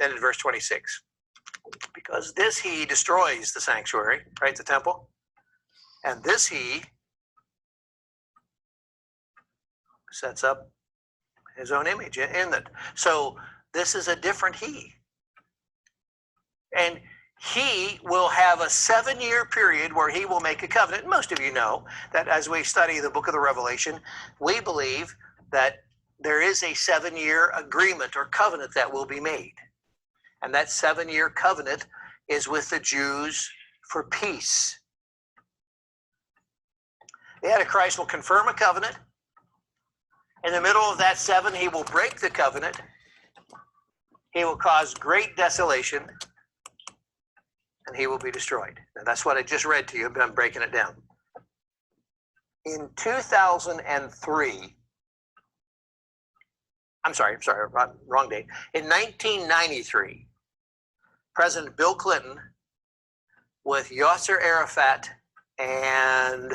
than in verse 26? Because this he destroys the sanctuary, right, the temple, and this he sets up his own image in it. So this is a different he. And he will have a 7-year period where he will make a covenant. Most of you know that as we study the book of the Revelation, we believe that there is a 7-year agreement or covenant that will be made. And that 7-year covenant is with the Jews for peace. The Antichrist will confirm a covenant. In the middle of that 7, he will break the covenant. He will cause great desolation, and he will be destroyed. Now, that's what I just read to you, but I'm breaking it down. In 2003, wrong date. In 1993, President Bill Clinton, with Yasser Arafat and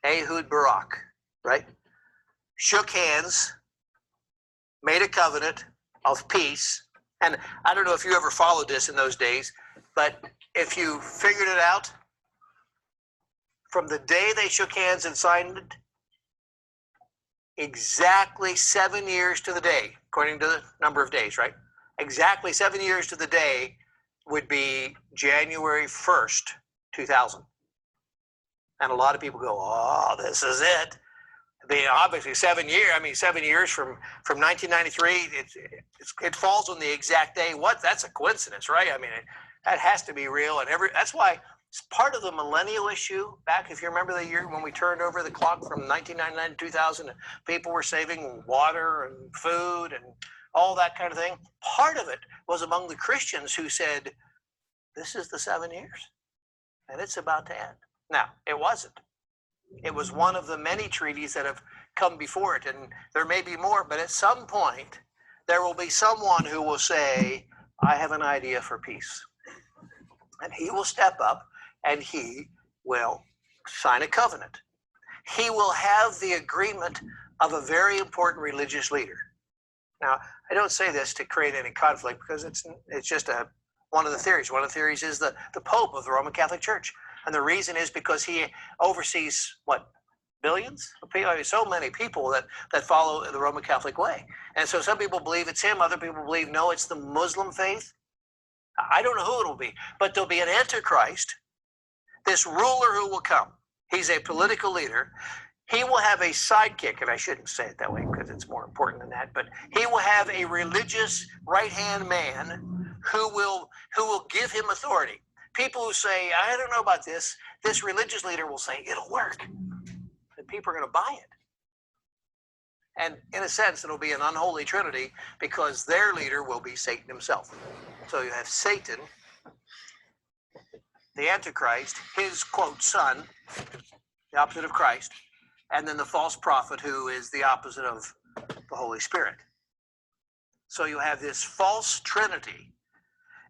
Ehud Barak, right, shook hands, made a covenant of peace. And I don't know if you ever followed this in those days, but if you figured it out, from the day they shook hands and signed it, exactly 7 years to the day, according to the number of days, right? Exactly 7 years to the day would be January 1st, 2000. And a lot of people go, oh, this is it. Obviously 7 years. I mean, 7 years from 1993. It falls on the exact day. That's a coincidence, right? I mean, that has to be real. And that's why it's part of the millennial issue. Back, if you remember the year when we turned over the clock from 1999 to 2000, people were saving water and food and all that kind of thing. Part of it was among the Christians who said, "This is the 7 years, and it's about to end." Now, it wasn't. It was one of the many treaties that have come before it, and there may be more, but at some point, there will be someone who will say, "I have an idea for peace." And he will step up, and he will sign a covenant. He will have the agreement of a very important religious leader. Now, I don't say this to create any conflict, because it's just one of the theories. One of the theories is the Pope of the Roman Catholic Church. And the reason is because he oversees, billions of people? I mean, so many people that follow the Roman Catholic way. And so some people believe it's him. Other people believe, no, it's the Muslim faith. I don't know who it'll be, but there'll be an Antichrist, this ruler who will come. He's a political leader. He will have a sidekick, and I shouldn't say it that way because it's more important than that, but he will have a religious right-hand man who will give him authority. People who say, "I don't know about this," this religious leader will say, "It'll work." And people are going to buy it. And in a sense, it'll be an unholy trinity, because their leader will be Satan himself. So you have Satan, the Antichrist, his, quote, son, the opposite of Christ, and then the false prophet, who is the opposite of the Holy Spirit. So you have this false trinity,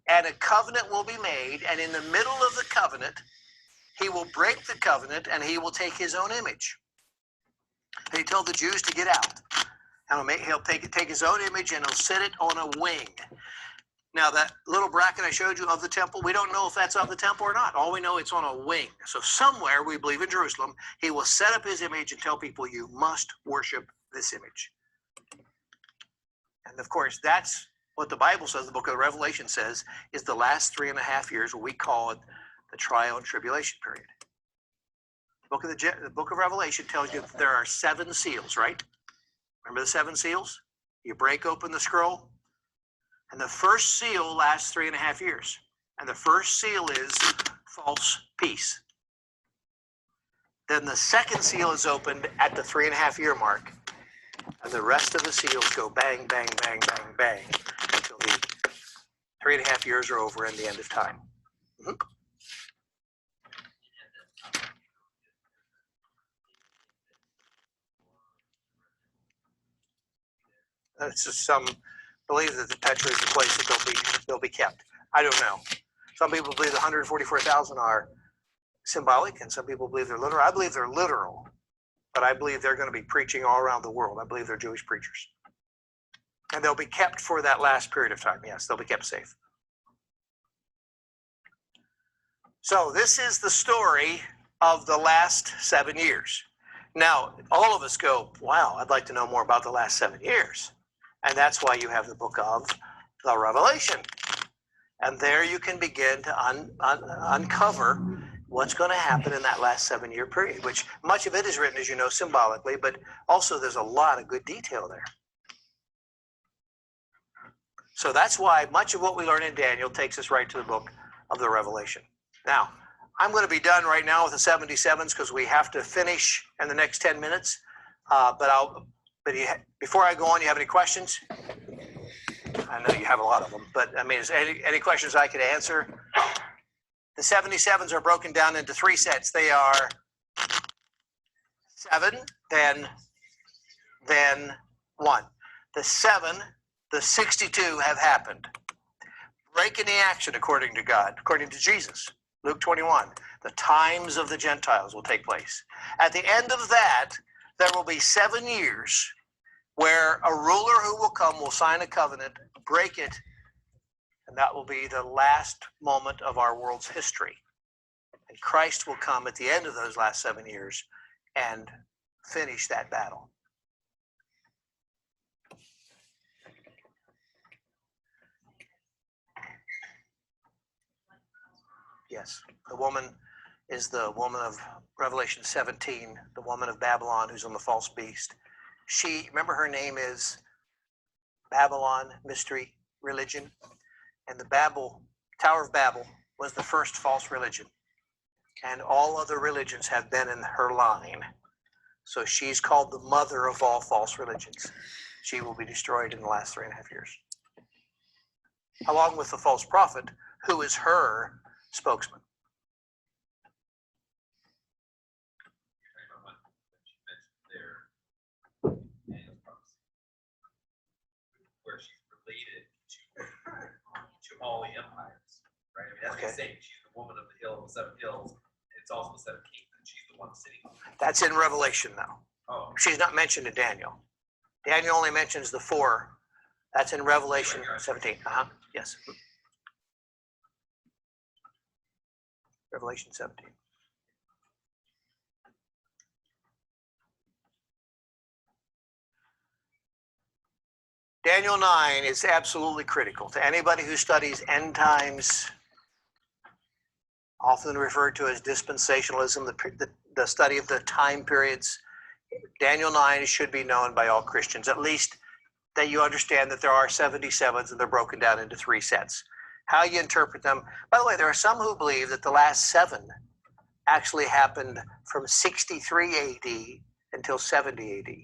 and a covenant will be made, and in the middle of the covenant, he will break the covenant, and he will take his own image. He told the Jews to get out. And he'll take his own image, and he'll set it on a wing. Now, that little bracket I showed you of the temple, we don't know if that's of the temple or not. All we know, it's on a wing. So somewhere, we believe in Jerusalem, he will set up his image and tell people, you must worship this image. And of course, that's what the Bible says, the book of Revelation says, is the last 3.5 years, what we call it the trial and tribulation period. The book of Revelation tells you that there are 7 seals, right? Remember the 7 seals? You break open the scroll, and the first seal lasts 3.5 years. And the first seal is false peace. Then the second seal is opened at the 3.5 year mark, and the rest of the seals go bang, bang, bang, bang, bang, until the 3.5 years are over and the end of time. Mm-hmm. It's just some believe that the Petra is the place that they'll be kept. I don't know. Some people believe the 144,000 are symbolic, and some people believe they're literal. I believe they're literal, but I believe they're going to be preaching all around the world. I believe they're Jewish preachers. And they'll be kept for that last period of time. Yes, they'll be kept safe. So this is the story of the last 7 years. Now, all of us go, wow, I'd like to know more about the last 7 years. And that's why you have the book of the Revelation. And there you can begin to uncover what's going to happen in that last 7 year period, which much of it is written, as you know, symbolically, but also there's a lot of good detail there. So that's why much of what we learn in Daniel takes us right to the book of the Revelation. Now, I'm going to be done right now with the 77s because we have to finish in the next 10 minutes. Before I go on, you have any questions? I know you have a lot of them, but I mean, is any questions I could answer? The 77s are broken down into 3 sets. They are 7, then 1. The 7, the 62 have happened. Break in the action according to God, according to Jesus. Luke 21, the times of the Gentiles will take place. At the end of that, there will be 7 years where a ruler who will come will sign a covenant, break it, and that will be the last moment of our world's history. And Christ will come at the end of those last 7 years and finish that battle. Yes, the woman is the woman of Revelation 17, the woman of Babylon who's on the false beast. Remember her name is Babylon, mystery religion. And the Tower of Babel was the first false religion. And all other religions have been in her line. So she's called the mother of all false religions. She will be destroyed in the last 3.5 years. Along with the false prophet, who is her spokesman. Where she's related to all the empires, right? I mean, that's what Okay. he's saying. She's the woman of the hill, the 7 hills. It's also the 7 kings, and she's the one sitting on them. That's in Revelation now. Oh, She's not mentioned in Daniel. Daniel only mentions the 4. That's in Revelation 17. Yes. Revelation 17. Daniel 9 is absolutely critical to anybody who studies end times, often referred to as dispensationalism, the study of the time periods. Daniel 9 should be known by all Christians, at least that you understand that there are 77s and they're broken down into 3 sets. How you interpret them. By the way, there are some who believe that the last 7 actually happened from 63 AD until 70 AD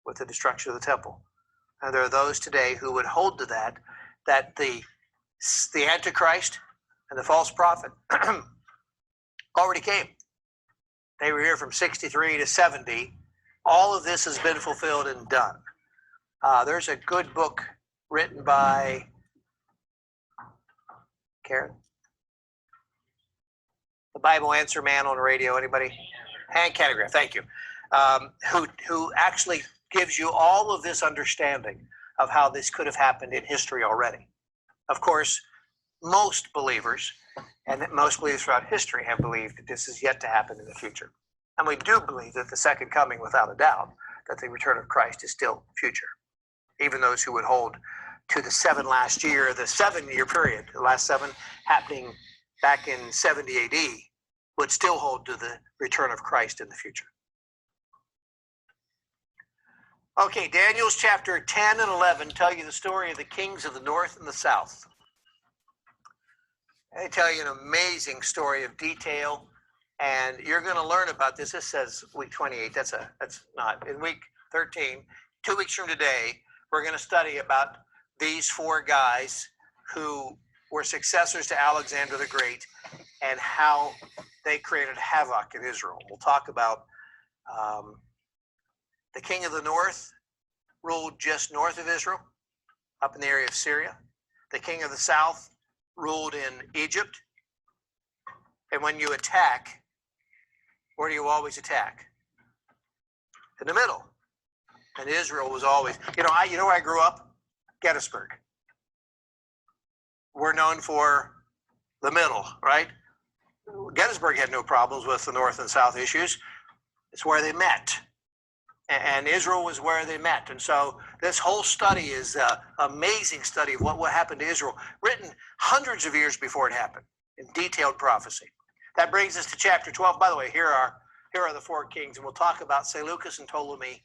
with the destruction of the temple. And there are those today who would hold to that the Antichrist and the false prophet already came. They were here from 63 to 70. All of this has been fulfilled and done. There's a good book written by Karen. The Bible Answer Man on radio. Anybody? Hank Hanegraaff. Thank you. Who actually gives you all of this understanding of how this could have happened in history already. Of course, most believers, and most believers throughout history, have believed that this is yet to happen in the future. And we do believe that the second coming, without a doubt, that the return of Christ is still future. Even those who would hold to the 7 last year, the 7-year period, the last 7 happening back in 70 AD, would still hold to the return of Christ in the future. Okay, Daniel's chapter 10 and 11 tell you the story of the kings of the north and the south. They tell you an amazing story of detail, and you're going to learn about this. This says week 28. That's not. In week 13, 2 weeks from today, we're going to study about these 4 guys who were successors to Alexander the Great and how they created havoc in Israel. We'll talk about the king of the north ruled just north of Israel, up in the area of Syria. The king of the south ruled in Egypt. And when you attack, where do you always attack? In the middle. And Israel was always, you know where I grew up? Gettysburg. We're known for the middle, right? Gettysburg had no problems with the north and south issues. It's where they met. And Israel was where they met. And so this whole study is an amazing study of what happened to Israel, written hundreds of years before it happened, in detailed prophecy. That brings us to chapter 12. By the way, here are the 4 kings, and we'll talk about Seleucus and Ptolemy.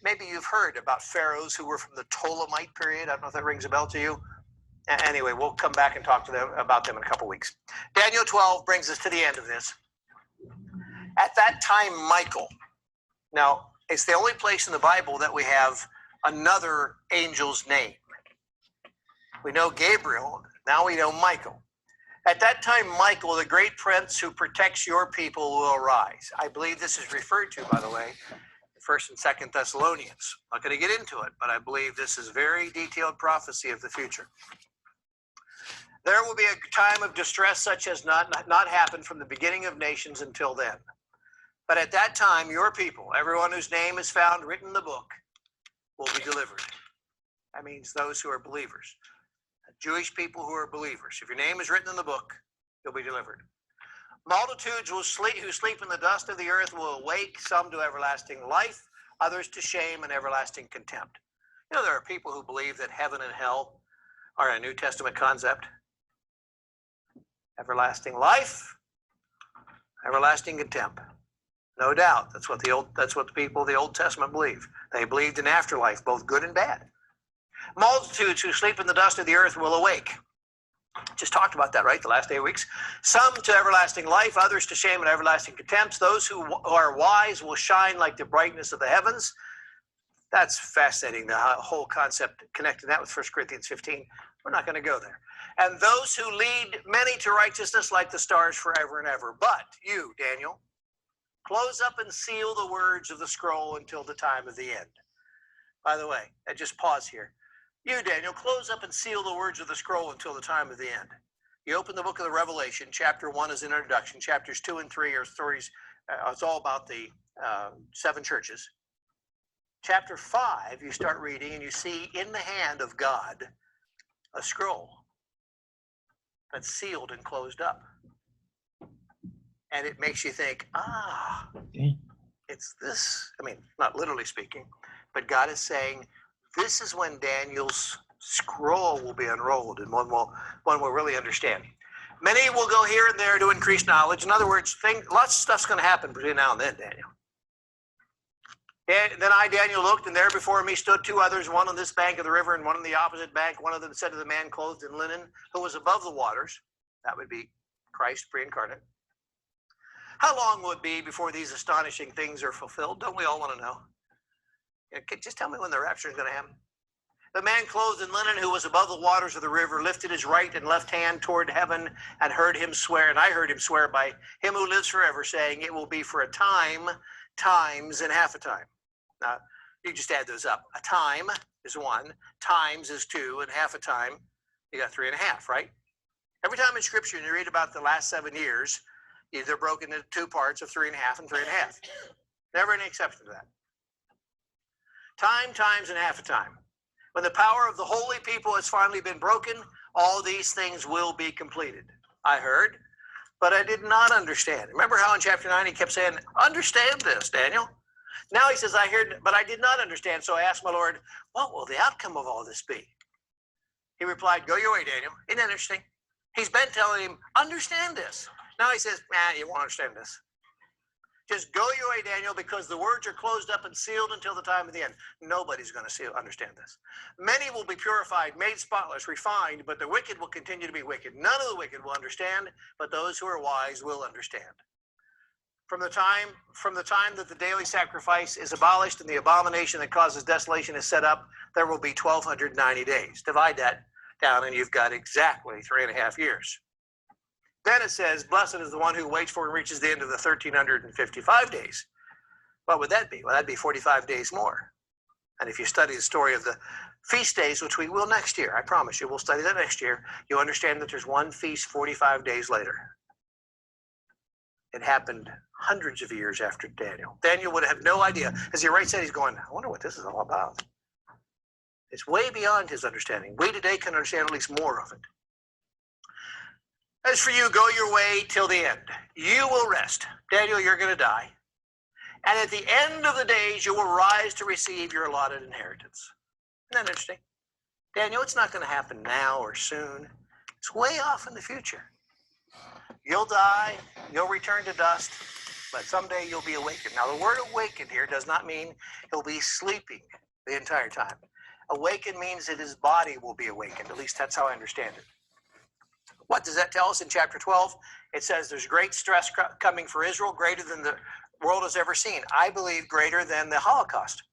Maybe you've heard about pharaohs who were from the Ptolemite period. I don't know if that rings a bell to you. Anyway, we'll come back and talk to them about them in a couple weeks. Daniel 12 brings us to the end of this. At that time, Michael. Now, it's the only place in the Bible that we have another angel's name. We know Gabriel. Now we know Michael. At that time, Michael, the great prince who protects your people, will arise. I believe this is referred to, by the way, in 1st and 2nd Thessalonians. I'm not going to get into it, but I believe this is very detailed prophecy of the future. There will be a time of distress such as not happened from the beginning of nations until then. But at that time, your people, everyone whose name is found written in the book, will be delivered. That means those who are believers. Jewish people who are believers. If your name is written in the book, you'll be delivered. Multitudes who sleep in the dust of the earth will awake, some to everlasting life, others to shame and everlasting contempt. You know, there are people who believe that heaven and hell are a New Testament concept. Everlasting life, Everlasting contempt. No doubt. That's what the people of the Old Testament believe. They believed in afterlife, both good and bad. Multitudes who sleep in the dust of the earth will awake. Just talked about that, right? The last 8 weeks. Some to everlasting life, others to shame and everlasting contempt. Those who are wise will shine like the brightness of the heavens. That's fascinating, the whole concept, connecting that with 1 Corinthians 15. We're not going to go there. And those who lead many to righteousness like the stars forever and ever. But you, Daniel, close up and seal the words of the scroll until the time of the end. By the way, I just pause here. You, Daniel, close up and seal the words of the scroll until the time of the end. You open the book of the Revelation. Chapter 1 is an introduction. Chapters 2 and 3 are stories. It's all about the 7 churches. Chapter 5, you start reading and you see in the hand of God a scroll that's sealed and closed up. And it makes you think, it's this. I mean, not literally speaking, but God is saying, this is when Daniel's scroll will be unrolled, and one will really understand. Many will go here and there to increase knowledge. In other words, lots of stuff's going to happen between now and then, Daniel. And then I, Daniel, looked, and there before me stood 2 others, one on this bank of the river and one on the opposite bank. One of them said to the man clothed in linen, who was above the waters, that would be Christ pre-incarnate, how long will it be before these astonishing things are fulfilled? Don't we all want to know? Just tell me when the rapture is going to happen. The man clothed in linen who was above the waters of the river lifted his right and left hand toward heaven and heard him swear. And I heard him swear by him who lives forever, saying, it will be for a time, times, and half a time. Now, you just add those up. A time is 1, times is 2, and half a time, you got 3.5, right? Every time in Scripture you read about the last 7 years, they're broken into 2 parts of 3.5 and 3.5. Never any exception to that. Time, times, and half a time. When the power of the holy people has finally been broken, all these things will be completed. I heard, but I did not understand. Remember how in chapter 9 he kept saying, understand this, Daniel? Now he says, I heard, but I did not understand. So I asked my Lord, what will the outcome of all this be? He replied, go your way, Daniel. Isn't that interesting? He's been telling him, understand this. Now he says, you won't understand this. Just go your way, Daniel, because the words are closed up and sealed until the time of the end. Nobody's going to understand this. Many will be purified, made spotless, refined, but the wicked will continue to be wicked. None of the wicked will understand, but those who are wise will understand. From the time that the daily sacrifice is abolished and the abomination that causes desolation is set up, there will be 1,290 days. Divide that down and you've got exactly 3.5 years. Then it says, blessed is the one who waits for and reaches the end of the 1,355 days. What would that be? Well, that'd be 45 days more. And if you study the story of the feast days, which we will next year, I promise you, we'll study that next year, you'll understand that there's one feast 45 days later. It happened hundreds of years after Daniel. Daniel would have no idea. As he writes that, he's going, I wonder what this is all about. It's way beyond his understanding. We today can understand at least more of it. As for you, go your way till the end. You will rest. Daniel, you're going to die. And at the end of the days, you will rise to receive your allotted inheritance. Isn't that interesting? Daniel, it's not going to happen now or soon. It's way off in the future. You'll die, you'll return to dust, but someday you'll be awakened. Now, the word awakened here does not mean he'll be sleeping the entire time. Awakened means that his body will be awakened. At least that's how I understand it. What does that tell us in chapter 12? It says there's great stress coming for Israel, greater than the world has ever seen. I believe greater than the Holocaust.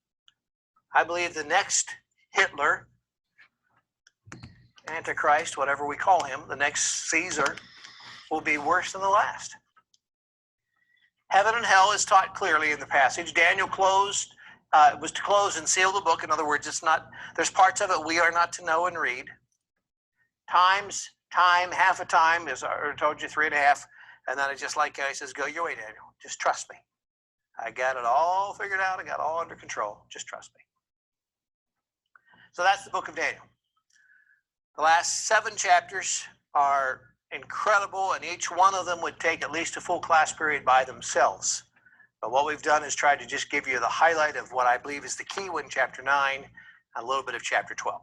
I believe the next Hitler, Antichrist, whatever we call him, the next Caesar, will be worse than the last. Heaven and hell is taught clearly in the passage. Daniel was to close and seal the book. In other words, there's parts of it we are not to know and read. Time, half a time, as I told you, 3.5. And then it's just like he says, go your way, Daniel. Just trust me. I got it all figured out. I got it all under control. Just trust me. So that's the book of Daniel. The last 7 chapters are incredible, and each one of them would take at least a full class period by themselves. But what we've done is tried to just give you the highlight of what I believe is the key one, chapter 9, and a little bit of chapter 12.